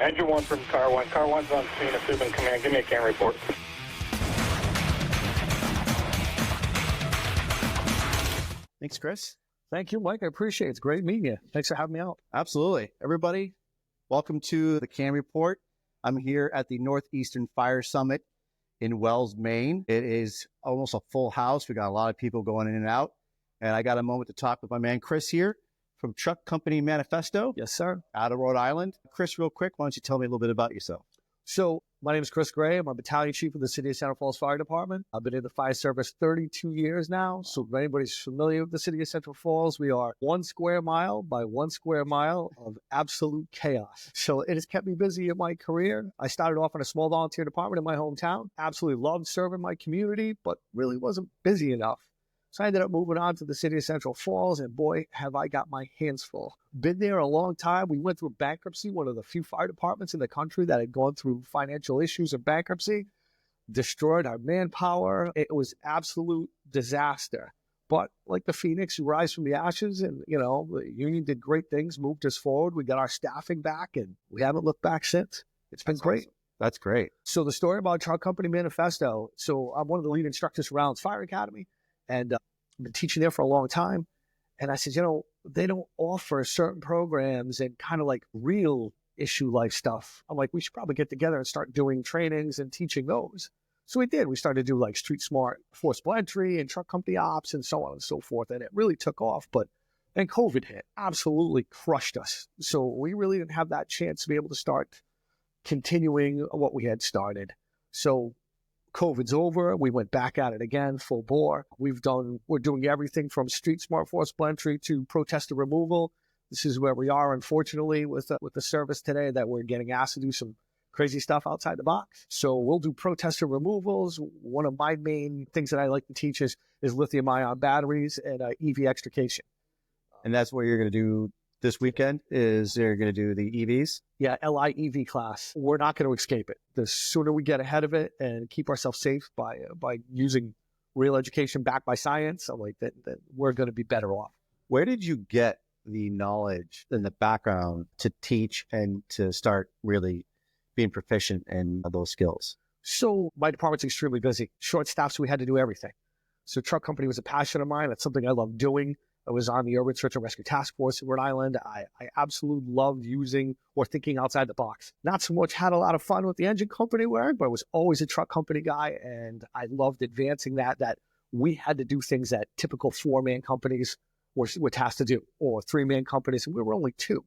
Engine 1 from Car 1. Car 1's on scene. If you've been command, give me a CAN report. Thanks, Chris. Thank you, Mike. I appreciate it. It's great meeting you. Thanks for having me out. Absolutely. Everybody, welcome to the CAN Report. I'm here at the Northeastern Fire Summit in Wells, Maine. It is almost a full house. We got a lot of people going in and out. And I got a moment to talk with my man, Chris, here from truck company Manifesto. Yes, sir. Out of Rhode Island. Chris, real quick, why don't you tell me a little bit about yourself? So my name is Chris Gray. I'm a Battalion Chief of the City of Central Falls Fire Department. I've been in the fire service 32 years now. So if anybody's familiar with the City of Central Falls, we are 1 square mile by 1 square mile of absolute chaos. So it has kept me busy in my career. I started off in a small volunteer department in my hometown. Absolutely loved serving my community, but really wasn't busy enough. So I ended up moving on to the City of Central Falls, and boy, have I got my hands full. Been there a long time. We went through bankruptcy, one of the few fire departments in the country that had gone through financial issues and bankruptcy, destroyed our manpower. It was absolute disaster. But like the phoenix, you rise from the ashes, and, you know, the union did great things, moved us forward. We got our staffing back, and we haven't looked back since. It's been great. Awesome. That's great. So the story about truck company Manifesto. So I'm one of the lead instructors for Rhode Island Fire Academy. And I've been teaching there for a long time. And I said, you know, they don't offer certain programs and kind of like real issue life stuff. I'm like, we should probably get together and start doing trainings and teaching those. So we did. We started to do like street smart forcible entry and truck company ops and so on and so forth. And it really took off. But then COVID hit, absolutely crushed us. So we really didn't have that chance to be able to start continuing what we had started. So COVID's over. We went back at it again, full bore. We're doing everything from street smart forcible entry to protester removal. This is where we are, unfortunately, with the service today, that we're getting asked to do some crazy stuff outside the box. So we'll do protester removals. One of my main things that I like to teach is lithium ion batteries and EV extrication. And that's what you're going to do this weekend, is you're going to do the EVs? Yeah, LIEV class. We're not going to escape it. The sooner we get ahead of it and keep ourselves safe by using real education backed by science, I'm like, that we're going to be better off. Where did you get the knowledge and the background to teach and to start really being proficient in those skills? So my department's extremely busy. Short staff, so we had to do everything. So truck company was a passion of mine. That's something I love doing. I was on the urban Search and Rescue Taskforce in Rhode Island. I absolutely loved using or thinking outside the box. Not so much had a lot of fun with the engine company work, but I was always a truck company guy, and I loved advancing that we had to do things that typical 4-man companies were tasked to do, or 3-man companies, and we were only 2.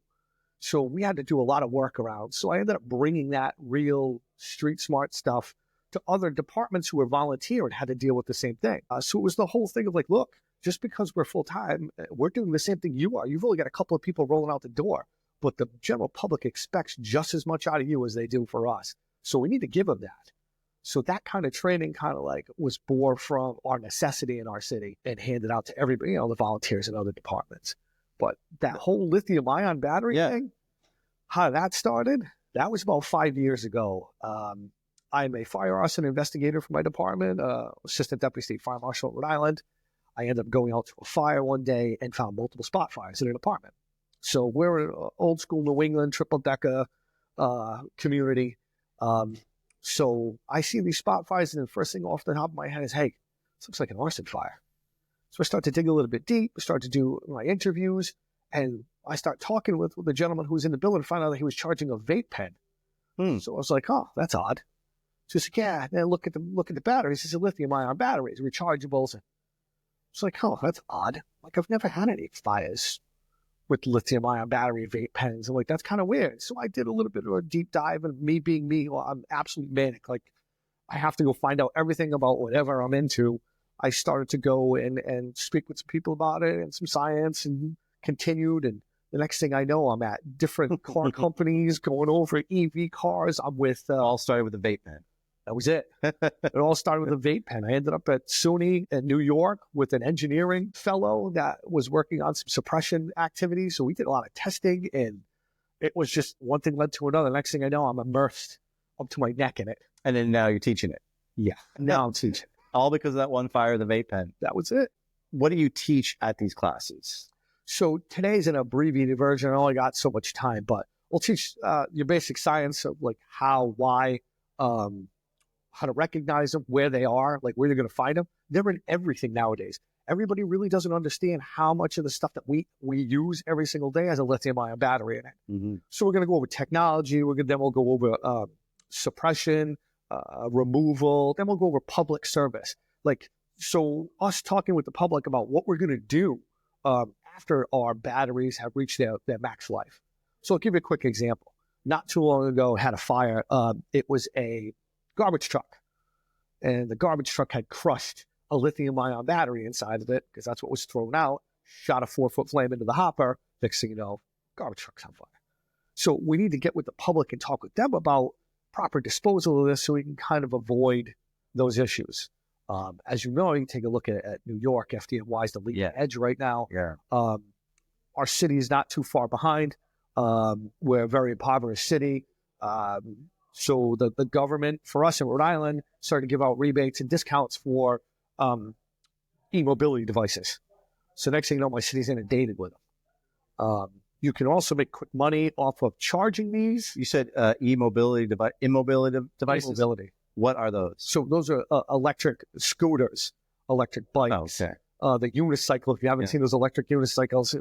So we had to do a lot of work around. So I ended up bringing that real street smart stuff to other departments who were volunteer and had to deal with the same thing. So it was the whole thing of like, look, just because we're full-time, we're doing the same thing you are. You've only got a couple of people rolling out the door, but the general public expects just as much out of you as they do for us. So we need to give them that. So that kind of training kind of like was born from our necessity in our city and handed out to everybody, you know, the volunteers in other departments. But that whole lithium ion battery thing, how that started, that was about 5 years ago. I'm a fire arson investigator for my department, assistant deputy state fire marshal in Rhode Island. I ended up going out to a fire one day and found multiple spot fires in an apartment. So we're an old school New England triple-decker community. So I see these spot fires, and the first thing off the top of my head is, hey, this looks like an arson fire. So I start to dig a little bit deep, start to do my interviews, and I start talking with the gentleman who was in the building and find out that he was charging a vape pen. So I was like, oh, that's odd. So he's like, yeah, then look at the batteries. It's a lithium ion batteries, rechargeables. It's like, oh, that's odd. Like, I've never had any fires with lithium ion battery vape pens. I'm like, that's kind of weird. So I did a little bit of a deep dive, and me being me, well, I'm absolutely manic. Like, I have to go find out everything about whatever I'm into. I started to go and speak with some people about it and some science, and continued. And the next thing I know, I'm at different car companies going over EV cars. I'm with... all started with a vape pen. That was it. It all started with a vape pen. I ended up at SUNY in New York with an engineering fellow that was working on some suppression activities. So we did a lot of testing, and it was just one thing led to another. Next thing I know, I'm immersed up to my neck in it. And then now you're teaching it. Yeah. Now I'm teaching. All because of that one fire, the vape pen. That was it. What do you teach at these classes? So today's an abbreviated version. I only got so much time, but We'll teach your basic science of like how, why, how to recognize them, where they are, like where you're going to find them. They're in everything nowadays. Everybody really doesn't understand how much of the stuff that we use every single day has a lithium ion battery in it. Mm-hmm. So we're going to go over technology. Then we'll go over suppression, removal. Then we'll go over public service. Like, so us talking with the public about what we're going to do after our batteries have reached their max life. So I'll give you a quick example. Not too long ago, had a fire. It was a garbage truck, and the garbage truck had crushed a lithium ion battery inside of it because that's what was thrown out, shot a 4-foot flame into the hopper. Next thing you know, garbage truck's on fire. So we need to get with the public and talk with them about proper disposal of this so we can kind of avoid those issues. As you know, you can take a look at New York. FDNY is the leading edge right now. Yeah. Our city is not too far behind. We're a very impoverished city. So the government, for us in Rhode Island, started to give out rebates and discounts for e-mobility devices. So next thing you know, my city's inundated with them. You can also make quick money off of charging these. You said immobility devices? E-mobility. What are those? So those are electric scooters, electric bikes. Oh, okay. The unicycle, if you haven't seen those electric unicycles,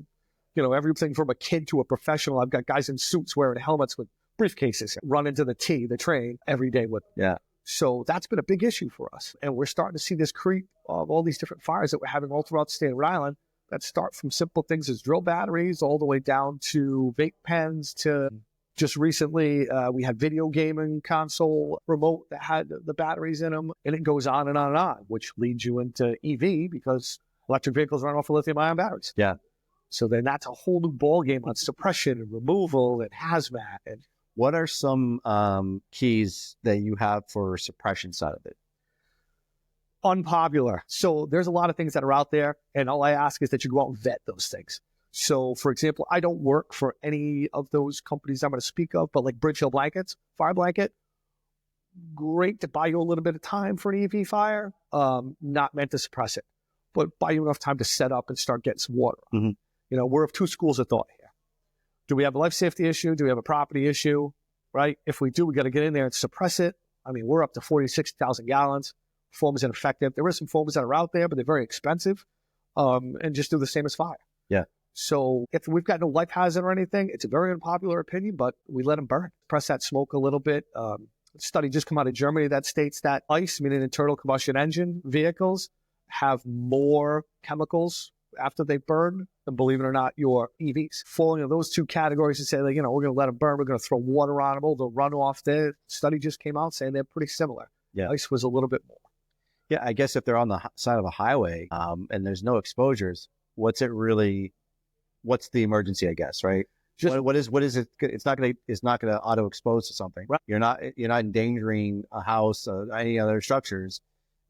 you know, everything from a kid to a professional. I've got guys in suits wearing helmets with briefcases, run into the train every day with them. Yeah. So that's been a big issue for us. And we're starting to see this creep of all these different fires that we're having all throughout the state of Rhode Island that start from simple things as drill batteries all the way down to vape pens to just recently we had video gaming console remote that had the batteries in them, and it goes on and on and on, which leads you into EV because electric vehicles run off of lithium ion batteries. Yeah. So then that's a whole new ballgame on suppression and removal and hazmat. And what are some keys that you have for suppression side of it? Unpopular. So there's a lot of things that are out there, and all I ask is that you go out and vet those things. So, for example, I don't work for any of those companies I'm going to speak of, but like Bridge Hill Blankets, Fire Blanket, great to buy you a little bit of time for an EV fire, not meant to suppress it, but buy you enough time to set up and start getting some water. Mm-hmm. You know, we're of two schools of thought here. Do we have a life safety issue? Do we have a property issue? Right? If we do, we got to get in there and suppress it. I mean, we're up to 46,000 gallons. Foam is ineffective. There are some foams that are out there, but they're very expensive. And just do the same as fire. Yeah. So if we've got no life hazard or anything, it's a very unpopular opinion, but we let them burn. Press that smoke a little bit. A study just come out of Germany that states that ICE, meaning internal combustion engine vehicles, have more chemicals after they burn than, believe it or not, your EVs. Falling in those two categories and say, like, you know, we're going to let them burn. We're going to throw water on them. They'll run off. The study just came out saying they're pretty similar. Yeah. ICE was a little bit more. Yeah, I guess if they're on the side of a highway and there's no exposures, what's the emergency, I guess, right? What is it? It's not going to auto expose to something. Right. You're not endangering a house or any other structures.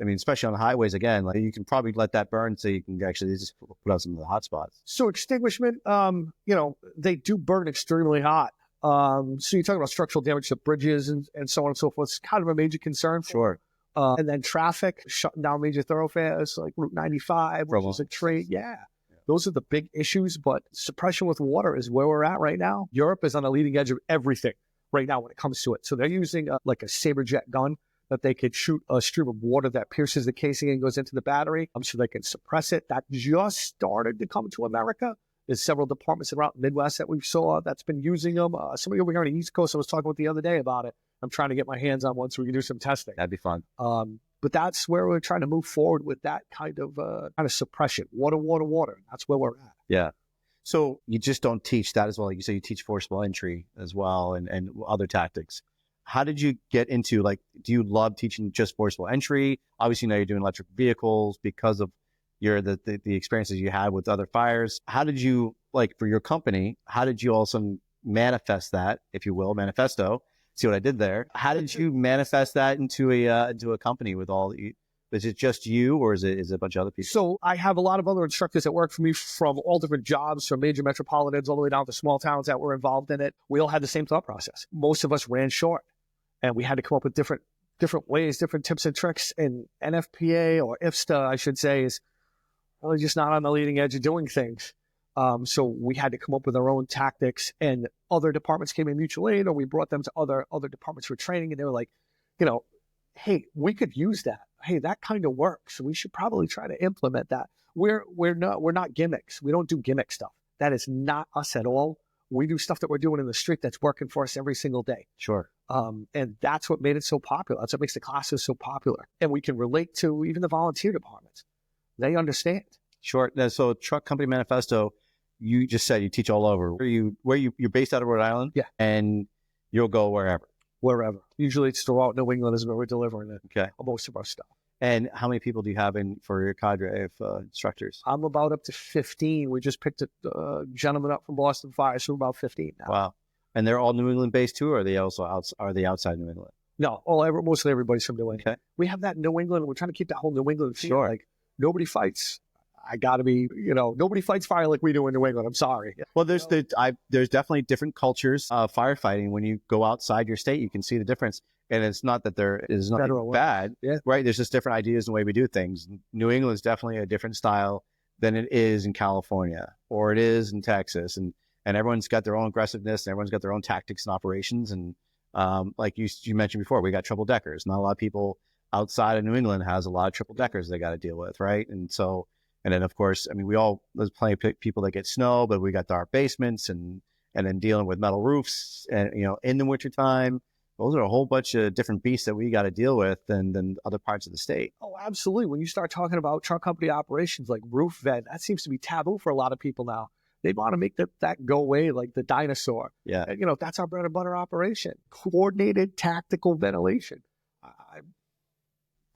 I mean, especially on the highways, again, like you can probably let that burn so you can actually just put out some of the hot spots. So extinguishment, you know, they do burn extremely hot. So you're talking about structural damage to bridges and so on and so forth. It's kind of a major concern. Sure. And then traffic, shutting down major thoroughfares like Route 95, which is a trade. Yeah. Those are the big issues, but suppression with water is where we're at right now. Europe is on the leading edge of everything right now when it comes to it. So they're using like a saber jet gun that they could shoot a stream of water that pierces the casing and goes into the battery so they can suppress it. That just started to come to America. There's several departments around the Midwest that we saw that's been using them. Somebody over here on the East Coast I was talking with the other day about it. I'm trying to get my hands on one so we can do some testing. That'd be fun. But that's where we're trying to move forward with that kind of suppression. Water. That's where we're at. Yeah. So you just don't teach that as well. Like you say, you teach forcible entry as well and other tactics. How did you get into, like, do you love teaching just forcible entry? Obviously, now you're doing electric vehicles because of the experiences you had with other fires. How did you, like, for your company, how did you also manifest that, if you will, manifesto? See what I did there? How did you manifest that into a company with all? Is it just you, or is it a bunch of other people? So I have a lot of other instructors that work for me from all different jobs, from major metropolitans all the way down to small towns that were involved in it. We all had the same thought process. Most of us ran short, and we had to come up with different ways, different tips and tricks. And NFPA, or IFSTA, I should say, is really just not on the leading edge of doing things. So we had to come up with our own tactics, and other departments came in mutual aid, or we brought them to other departments for training, and they were like, hey, we could use that. Hey, that kind of works. So we should probably try to implement that. We're not gimmicks. We don't do gimmick stuff. That is not us at all. We do stuff that we're doing in the street that's working for us every single day. Sure. And that's what made it so popular. That's what makes the classes so popular. And we can relate to even the volunteer departments. They understand. Sure. Now, so Truck Company Manifesto, you just said you teach all over. You're based out of Rhode Island? Yeah. And you'll go wherever? Wherever. Usually it's throughout New England is where we're delivering most of our stuff. And how many people do you have in for your cadre of instructors? I'm about up to 15. We just picked a gentleman up from Boston Fire, so we're about 15 now. Wow. And they're all New England based too, or are they also outside New England? No, mostly everybody's from New England. Okay. We have that New England. We're trying to keep that whole New England feel. Sure. Like nobody fights. I got to be, nobody fights fire like we do in New England. I'm sorry. Well, there's definitely different cultures of firefighting. When you go outside your state, you can see the difference. And it's not that there is nothing bad, right? There's just different ideas and the way we do things. New England is definitely a different style than it is in California or it is in Texas. And everyone's got their own aggressiveness and everyone's got their own tactics and operations. And like you mentioned before, we got triple deckers. Not a lot of people outside of New England has a lot of triple deckers they got to deal with, right? And then of course, I mean, there's plenty of people that get snow, but we got dark basements and then dealing with metal roofs and, in the wintertime. Those are a whole bunch of different beasts that we got to deal with than other parts of the state. Oh, absolutely. When you start talking about truck company operations like roof vent, that seems to be taboo for a lot of people now. They want to make that go away like the dinosaur. Yeah. And, that's our bread and butter operation. Coordinated tactical ventilation.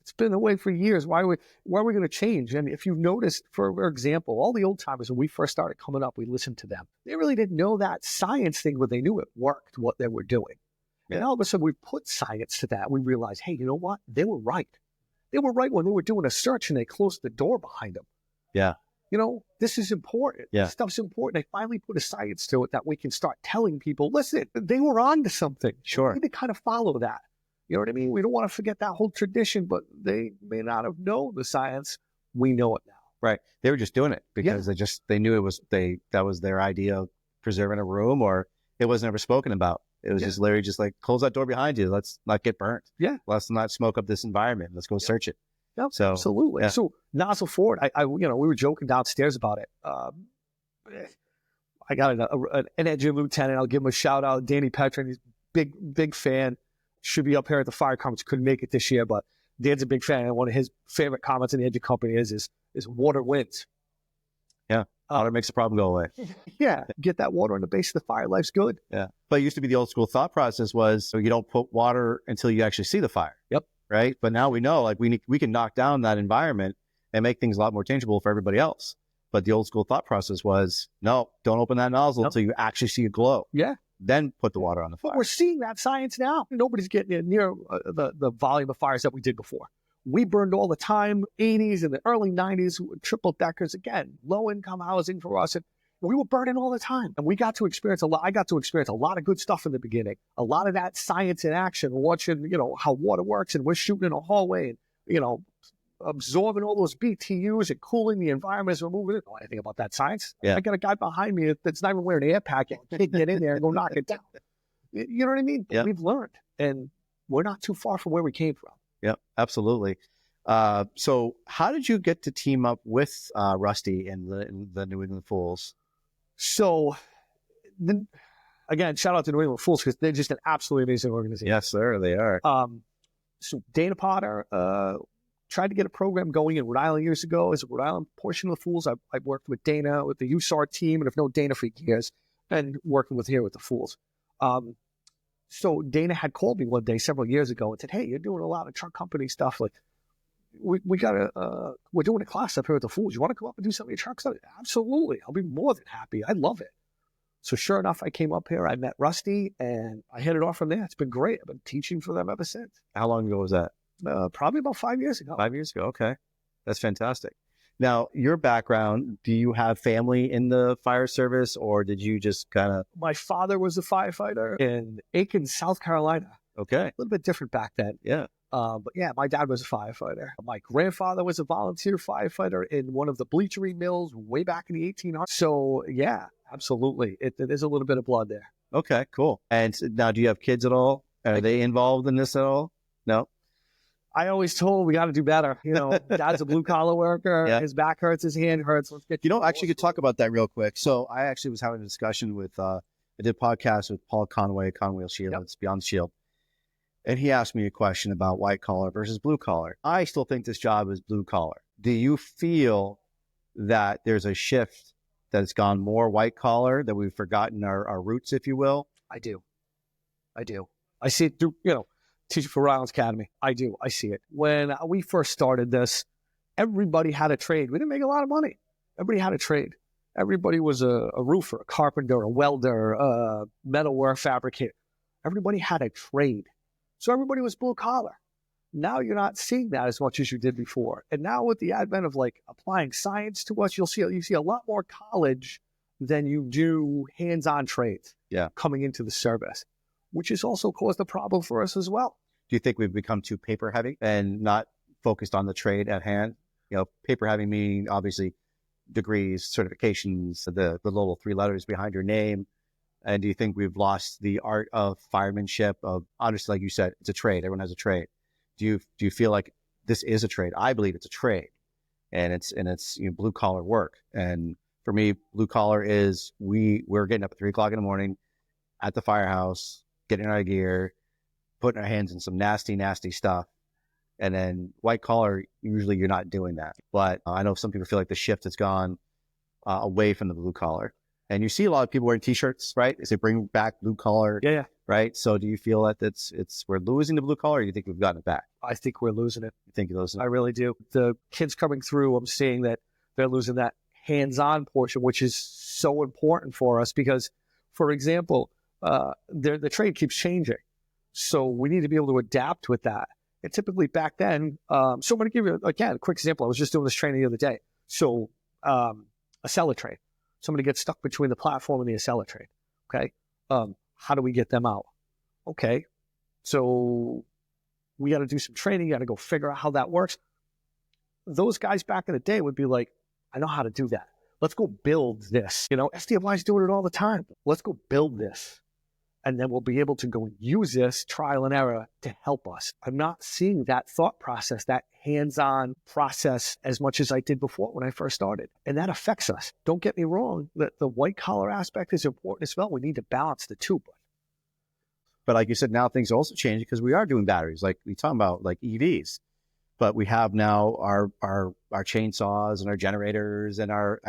It's been the way for years. Why are we going to change? And if you've noticed, for example, all the old timers, when we first started coming up, we listened to them. They really didn't know that science thing, but they knew it worked, what they were doing. Yeah. And all of a sudden, we put science to that. We realized, hey, you know what? They were right. They were right when they were doing a search and they closed the door behind them. Yeah. This is important. Yeah. This stuff's important. They finally put a science to it that we can start telling people, listen, they were on to something. Sure. We need to kind of follow that. You know what I mean? We don't want to forget that whole tradition, but they may not have known the science. We know it now. Right. They were just doing it because they knew that was their idea of preserving a room, or it wasn't ever spoken about. It was just literally just like, close that door behind you. Let's not get burnt. Yeah. Let's not smoke up this environment. Let's go search it. Yep, so, absolutely. Yeah. So Nozzle Ford, we were joking downstairs about it. I got an engine lieutenant. I'll give him a shout out. Danny Petrin, he's big fan. Should be up here at the fire conference. Couldn't make it this year, but Dan's a big fan. And one of his favorite comments in the engine company is water wins. Yeah. Water makes the problem go away. Yeah. Get that water on the base of the fire. Life's good. Yeah. But it used to be the old school thought process was you don't put water until you actually see the fire. Yep. Right. But now we know we can knock down that environment and make things a lot more tangible for everybody else. But the old school thought process was, no, don't open that nozzle until you actually see a glow. Yeah. Then put the water on the fire. But we're seeing that science now. Nobody's getting near the volume of fires that we did before. We burned all the time, 80s and the early 90s, triple deckers, again, low income housing for us. And we were burning all the time. And we got to experience I got to experience a lot of good stuff in the beginning. A lot of that science in action, watching, how water works, and we're shooting in a hallway and, absorbing all those BTUs and cooling the environment as we're moving. I don't know anything about that science. Yeah. I got a guy behind me that's not even wearing an air packet. Can't get in there and go knock it down. You know what I mean? Yeah. We've learned, and we're not too far from where we came from. Yeah, absolutely. So how did you get to team up with Rusty and the New England Fools? So, again, shout out to New England Fools because they're just an absolutely amazing organization. Yes, sir, they are. So Dana Potter tried to get a program going in Rhode Island years ago. As a Rhode Island portion of the Fools, I've worked with Dana, with the USAR team, and I've known Dana for years, and working with the Fools. So Dana had called me one day several years ago and said, hey, you're doing a lot of truck company stuff. Like, we're doing a class up here at the Fools. You want to come up and do some of your truck stuff? Absolutely. I'll be more than happy. I love it. So sure enough, I came up here, I met Rusty, and I hit it off from there. It's been great. I've been teaching for them ever since. How long ago was that? Probably about 5 years ago. 5 years ago. Okay. That's fantastic. Now, your background, do you have family in the fire service, or did you just kind of... My father was a firefighter in Aiken, South Carolina. Okay. A little bit different back then. Yeah. But yeah, my dad was a firefighter. My grandfather was a volunteer firefighter in one of the bleachery mills way back in the 1800s. So yeah, absolutely. There's a little bit of blood there. Okay, cool. And now, do you have kids at all? Are they involved in this at all? No? I always told we got to do better. You know, dad's a blue collar worker. Yeah. His back hurts, his hand hurts. Let's get Actually could talk about that real quick. So I actually was having a discussion with, I did a podcast with Paul Conway Shield. Yep. It's Beyond the Shield. And he asked me a question about white collar versus blue collar. I still think this job is blue collar. Do you feel that there's a shift that it's gone more white collar, that we've forgotten our roots, if you will? I do. I see it through, teaching for Rhode Island Academy. I do. I see it. When we first started this, everybody had a trade. We didn't make a lot of money. Everybody had a trade. Everybody was a roofer, a carpenter, a welder, a metalwork fabricator. Everybody had a trade. So everybody was blue collar. Now you're not seeing that as much as you did before. And now with the advent of like applying science to us, you see a lot more college than you do hands-on trades coming into the service, which has also caused a problem for us as well. Do you think we've become too paper heavy and not focused on the trade at hand? Paper heavy meaning obviously degrees, certifications, the little 3 letters behind your name. And do you think we've lost the art of firemanship? Of honestly, like you said, it's a trade. Everyone has a trade. Do you feel like this is a trade? I believe it's a trade, and it's blue collar work. And for me, blue collar is we're getting up at 3 o'clock in the morning at the firehouse, getting our gear, putting our hands in some nasty, nasty stuff. And then white collar, usually you're not doing that. But I know some people feel like the shift has gone away from the blue collar. And you see a lot of people wearing T-shirts, right? As they bring back blue collar, right? So do you feel that we're losing the blue collar, or do you think we've gotten it back? I think we're losing it. You think you're losing it? I really do. The kids coming through, I'm seeing that they're losing that hands-on portion, which is so important for us because, for example, the trade keeps changing. So we need to be able to adapt with that. And typically back then, so I'm going to give you, again, a quick example. I was just doing this training the other day. So a cellar trade. Somebody gets stuck between the platform and the acela trade. Okay. How do we get them out? Okay. So we got to do some training. You got to go figure out how that works. Those guys back in the day would be like, I know how to do that. Let's go build this. SDFY is doing it all the time. Let's go build this. And then we'll be able to go and use this trial and error to help us. I'm not seeing that thought process, that hands-on process as much as I did before when I first started. And that affects us. Don't get me wrong, the white-collar aspect is important as well. We need to balance the two. But like you said, now things are also changing because we are doing batteries. Like we talk about like EVs. But we have now our chainsaws and our generators and our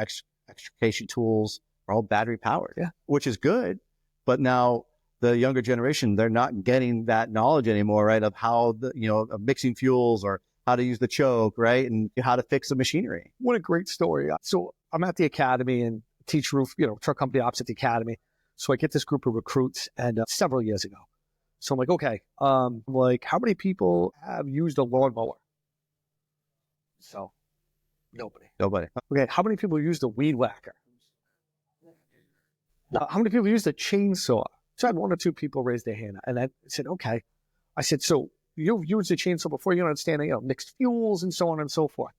extrication tools are all battery powered, which is good. But now the younger generation, they're not getting that knowledge anymore, right? Of how of mixing fuels or how to use the choke, right? And how to fix the machinery. What a great story. So I'm at the academy and teach roof, truck company ops at the academy. So I get this group of recruits and several years ago. So I'm like, okay, how many people have used a lawnmower? So nobody. Okay. How many people used a weed whacker? How many people used a chainsaw? So I had 1 or 2 people raise their hand. And I said, okay. I said, so you've used a chainsaw before, you understand, mixed fuels and so on and so forth.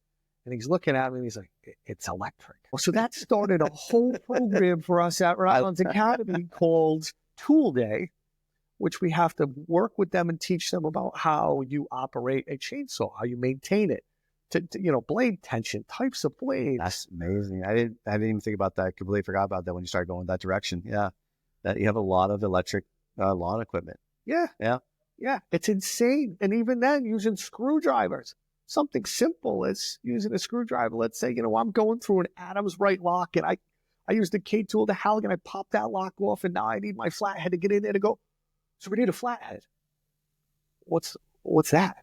And he's looking at me and he's like, it's electric. So that started a whole program for us at Rhode Island Academy called Tool Day, which we have to work with them and teach them about how you operate a chainsaw, how you maintain it. To blade tension, types of blades. That's amazing. I didn't even think about that. I completely forgot about that when you started going that direction. Yeah. That you have a lot of electric lawn equipment. Yeah. It's insane. And even then, using screwdrivers, something simple as using a screwdriver. Let's say, I'm going through an Adams right lock and I use the K tool, the Halligan, I pop that lock off and now I need my flathead to get in there to go. So we need a flathead. What's that?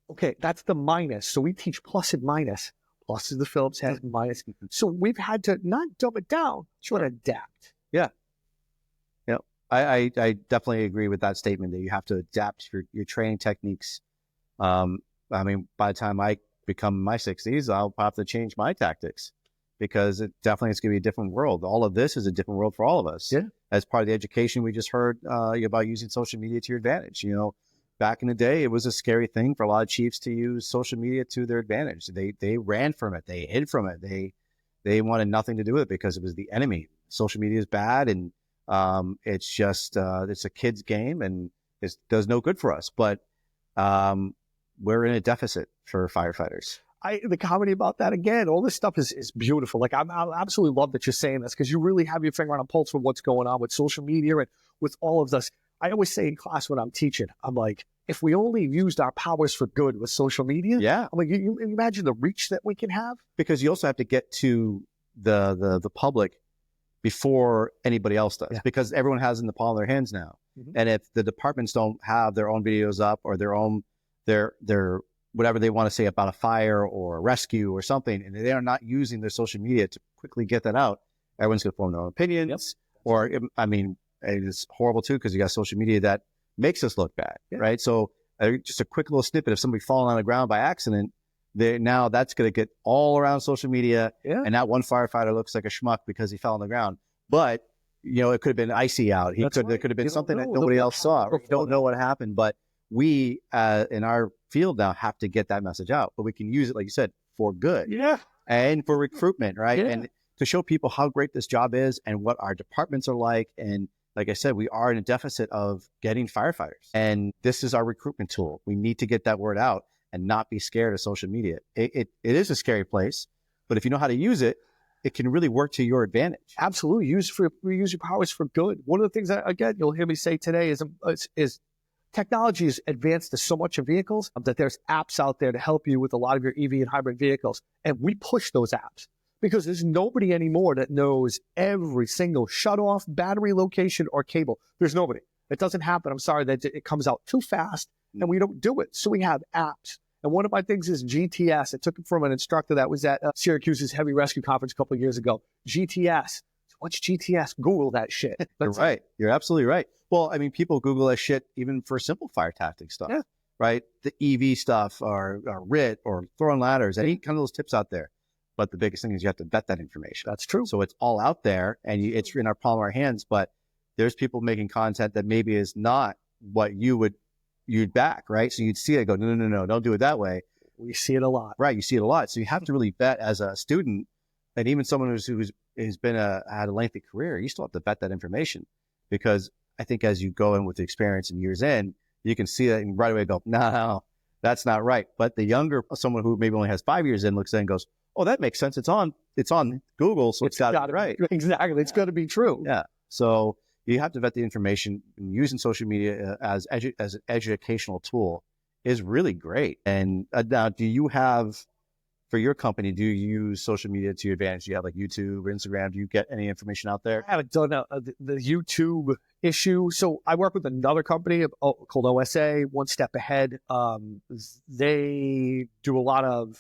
Okay, that's the minus. So we teach plus and minus. Plus is the Phillips head, minus. So we've had to not dumb it down, but adapt. Yeah. I definitely agree with that statement that you have to adapt your training techniques. By the time I become my 60s, I'll have to change my tactics because it's going to be a different world. All of this is a different world for all of us. Yeah. As part of the education, we just heard about using social media to your advantage. back in the day, it was a scary thing for a lot of chiefs to use social media to their advantage. They ran from it. They hid from it. They wanted nothing to do with it because it was the enemy. Social media is bad, and it's just it's a kid's game, and it does no good for us. But we're in a deficit for firefighters. The comedy about that, again, all this stuff is beautiful. Like, I absolutely love that you're saying this, because you really have your finger on a pulse for what's going on with social media and with all of this. I always say in class when I'm teaching, I'm like, if we only used our powers for good with social media, yeah, I'm like, you imagine the reach that we can have? Because you also have to get to the public before anybody else does, because everyone has it in the palm of their hands now. Mm-hmm. And if the departments don't have their own videos up, or their own, their whatever they want to say about a fire or a rescue or something, and they are not using their social media to quickly get that out, everyone's going to form their own opinions. Yep. Or, I mean, it's horrible too, because you got social media that makes us look bad, right? So just a quick little snippet of somebody falling on the ground by accident, now that's going to get all around social media, and that one firefighter looks like a schmuck because he fell on the ground. But, you know, it could have been icy out. There could have been something that nobody else saw. We don't know what happened, but we, in our field now, have to get that message out. But we can use it, like you said, for good. Yeah. And for recruitment, right? Yeah. And to show people how great this job is and what our departments are like. And like I said, we are in a deficit of getting firefighters. And this is our recruitment tool. We need to get that word out and not be scared of social media. It is a scary place, but if you know how to use it, it can really work to your advantage. Absolutely. Use your powers for good. One of the things that, again, you'll hear me say today is technology has advanced to so much in vehicles that there's apps out there to help you with a lot of your EV and hybrid vehicles. And we push those apps because there's nobody anymore that knows every single shutoff, battery location, or cable. There's nobody. It doesn't happen. I'm sorry that it comes out too fast and we don't do it. So we have apps. And one of my things is GTS. I took it from an instructor that was at Syracuse's Heavy Rescue Conference a couple of years ago. GTS. What's GTS? Google that shit. You're right. You're absolutely right. Well, I mean, people Google that shit even for simple fire tactic stuff, right? The EV stuff, or RIT, or throwing ladders, any kind of those tips out there. But the biggest thing is you have to vet that information. That's true. So it's all out there, and it's in our palm of our hands. But there's people making content that maybe is not what you'd back, right? So you'd see it, go, no, don't do it that way. We see it a lot, right? You see it a lot. So you have to really vet as a student, and even someone who's been had a lengthy career. You still have to vet that information, because I think as you go in with the experience and years in, you can see that and right away go, no, that's not right. But the younger, someone who maybe only has 5 years in, looks in and goes, oh, that makes sense. It's on Google, so it's got to be right. Exactly. It's got to be true. Yeah. So you have to vet the information, and using social media as an educational tool is really great. And now, do you have, for your company, do you use social media to your advantage? Do you have like YouTube or Instagram? Do you get any information out there? I haven't done the YouTube issue. So I work with another company called OSA, One Step Ahead. They do a lot of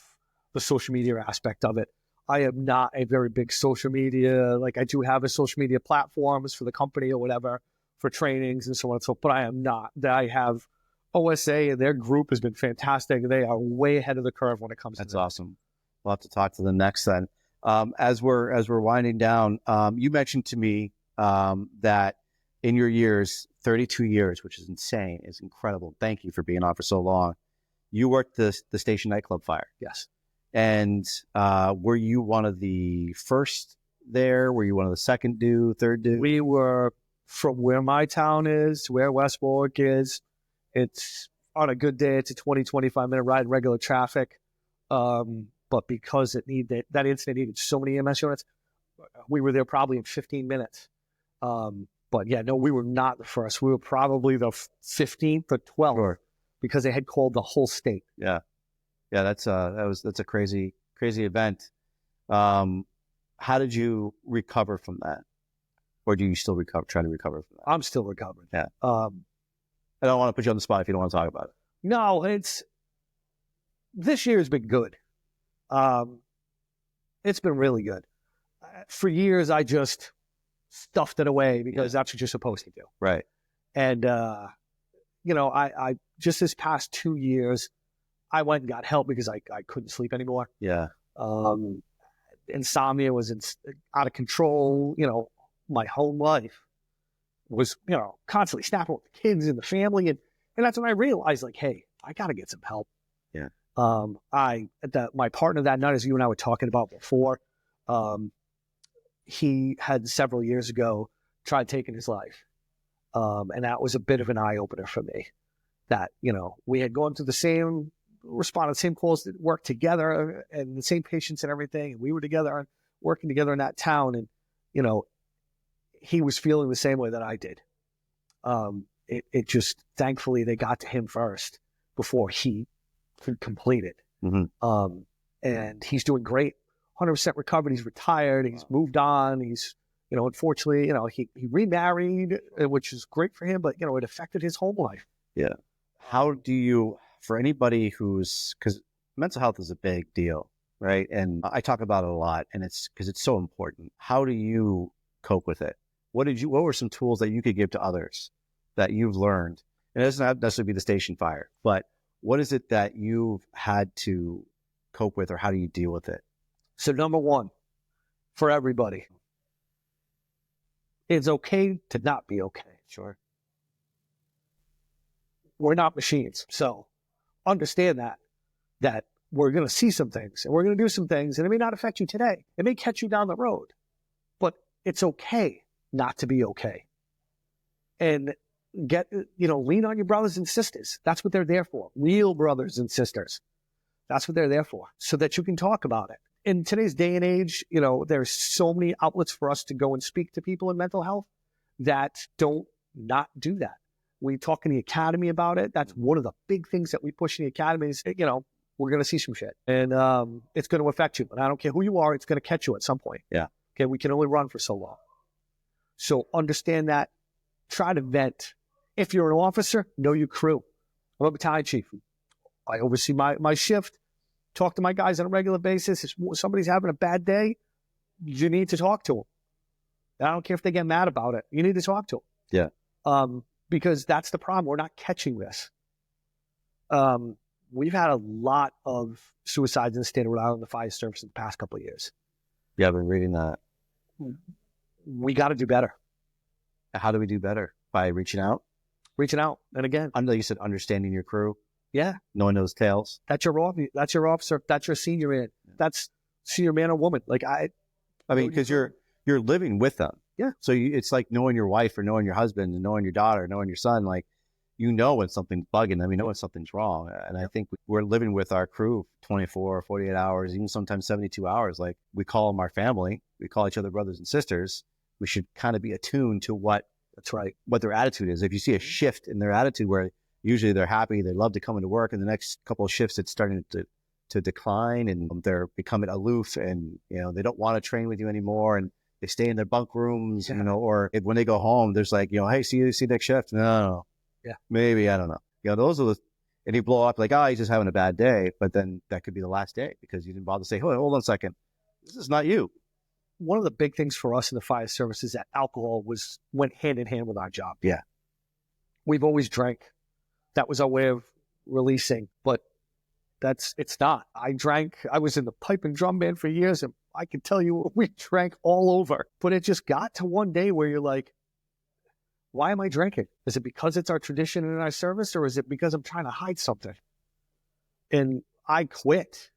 the social media aspect of it. I am not a very big social media, like I do have a social media platforms for the company or whatever for trainings and so on and so forth, but I am not. I have OSA, and their group has been fantastic. They are way ahead of the curve when it comes to that. That's awesome. We'll have to talk to them next then. As we're winding down, you mentioned to me that in your years, 32 years, which is insane, is incredible. Thank you for being on for so long. You worked the station nightclub fire. Yes. And were you one of the first there? Were you one of the second third do? We were, from where my town is, where West Warwick is, it's on a good day, it's a 20, 25-minute ride in regular traffic. But because that incident needed so many EMS units, we were there probably in 15 minutes. But yeah, no, we were not the first. We were probably the 15th or 12th because they had called the whole state. Yeah. Yeah, that's a crazy event. How did you recover from that? Or do you still try to recover from that? I'm still recovering. Yeah. I don't want to put you on the spot if you don't want to talk about it. No, this year has been good. It's been really good. For years, I just stuffed it away because that's what you're supposed to do. Right. And, I just this past 2 years, I went and got help because I couldn't sleep anymore. Yeah. Insomnia was out of control. My home life was, constantly snapping with the kids and the family. And And that's when I realized, like, hey, I got to get some help. Yeah. My partner that night, as you and I were talking about before, he had several years ago tried taking his life. And that was a bit of an eye opener for me that, we had gone through responded to the same calls, that worked together and the same patients and everything. And we were together, working together in that town. And, he was feeling the same way that I did. It just, thankfully they got to him first before he could complete it. Mm-hmm. And he's doing great, 100% recovered. He's retired. He's moved on. He's, unfortunately, he remarried, which is great for him, but, it affected his home life. Yeah. How do you, for anybody because mental health is a big deal, right? And I talk about it a lot, and it's because it's so important. How do you cope with it? What were some tools that you could give to others that you've learned? And it doesn't have necessarily be the station fire, but what is it that you've had to cope with, or how do you deal with it? So number one, for everybody, it's okay to not be okay. Sure. We're not machines. So understand that we're going to see some things and we're going to do some things, and it may not affect you today. It may catch you down the road, but it's okay not to be okay. And lean on your brothers and sisters. That's what they're there for. Real brothers and sisters. That's what they're there for, so that you can talk about it. In today's day and age, there's so many outlets for us to go and speak to people in mental health that don't not do that. We talk in the academy about it. That's one of the big things that we push in the academy is, we're going to see some shit, and it's going to affect you. And I don't care who you are, it's going to catch you at some point. Yeah. Okay. We can only run for so long. So understand that. Try to vent. If you're an officer, know your crew. I'm a battalion chief. I oversee my shift. Talk to my guys on a regular basis. If somebody's having a bad day, you need to talk to them. I don't care if they get mad about it. You need to talk to them. Yeah. Because that's the problem. We're not catching this. We've had a lot of suicides in the state of Rhode Island, the fire service, in the past couple of years. Yeah, I've been reading that. We got to do better. How do we do better? By reaching out? Reaching out. And again, like you said, understanding your crew. Yeah. Knowing those tales. That's your officer. That's your senior man. That's senior man or woman. Like I mean, because you're living with them. Yeah. So it's like knowing your wife or knowing your husband and knowing your daughter, knowing your son. Like, when something's bugging them, when something's wrong. And I think we're living with our crew 24, 48 hours, even sometimes 72 hours. Like, we call them our family. We call each other brothers and sisters. We should kind of be attuned to what their attitude is. If you see a shift in their attitude where usually they're happy, they love to come into work, and the next couple of shifts it's starting to decline, and they're becoming aloof, and they don't want to train with you anymore, and they stay in their bunk rooms, or when they go home, there's like, hey, see you next shift. No. Yeah. Maybe, I don't know. Those are and you blow up like, he's just having a bad day, but then that could be the last day because you didn't bother to say, hold on a second. This is not you. One of the big things for us in the fire service is that alcohol went hand in hand with our job. Yeah. We've always drank. That was our way of releasing, but it's not. I was in the pipe and drum band for years, and I can tell you we drank all over, but it just got to one day where you're like, why am I drinking? Is it because it's our tradition in our service, or is it because I'm trying to hide something? And I quit.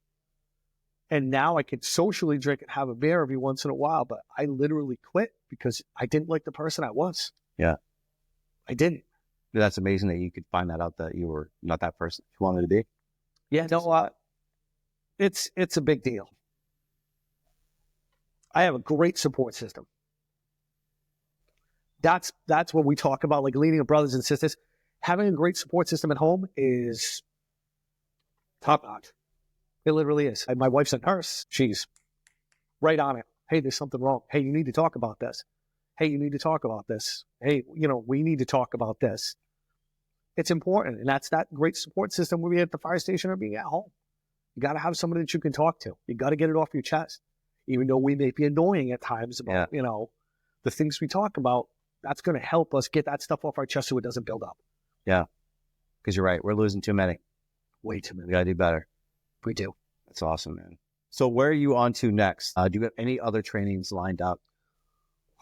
And now I could socially drink and have a beer every once in a while, but I literally quit because I didn't like the person I was. Yeah. I didn't. That's amazing that you could find that out, that you were not that person you wanted to be. Yeah, no, it's a big deal. I have a great support system. That's what we talk about, like leading of brothers and sisters. Having a great support system at home is top notch. It literally is. My wife's a nurse. She's right on it. Hey, there's something wrong. Hey, you need to talk about this. Hey, you need to talk about this. Hey, we need to talk about this. It's important. And that's that great support system where we at the fire station or being at home. You got to have somebody that you can talk to. You got to get it off your chest. Even though we may be annoying at times about, the things we talk about, that's going to help us get that stuff off our chest so it doesn't build up. Yeah. Because you're right. We're losing too many. Way too many. We got to do better. We do. That's awesome, man. So where are you on to next? Do you have any other trainings lined up?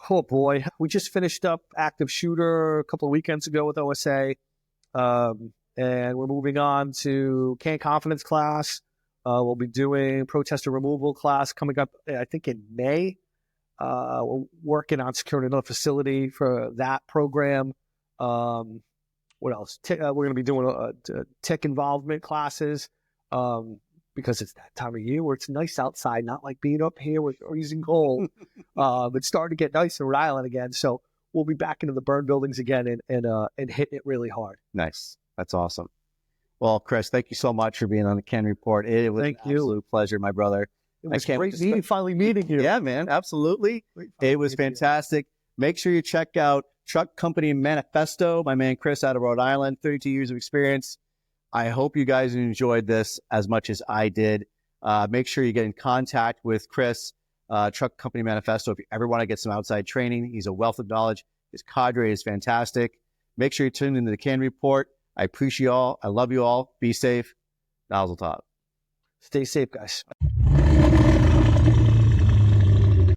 Oh, boy. We just finished up active shooter a couple of weekends ago with OSA. And we're moving on to C.A.N confidence class. We'll be doing protester removal class coming up, I think, in May. We're working on securing another facility for that program. What else? We're going to be doing tech involvement classes because it's that time of year where it's nice outside, not like being up here with freezing cold. It's starting to get nice in Rhode Island again. So we'll be back into the burn buildings again and hitting it really hard. Nice. That's awesome. Well, Chris, thank you so much for being on the C.A.N Report. It was an absolute pleasure, my brother. It was great finally meeting you. Yeah, man, absolutely. It was fantastic. Make sure you check out Truck Company Manifesto. My man Chris out of Rhode Island, 32 years of experience. I hope you guys enjoyed this as much as I did. Make sure you get in contact with Chris, Truck Company Manifesto. If you ever want to get some outside training, he's a wealth of knowledge. His cadre is fantastic. Make sure you tune into the C.A.N Report. I appreciate you all. I love you all. Be safe. Nozzle top. Stay safe, guys.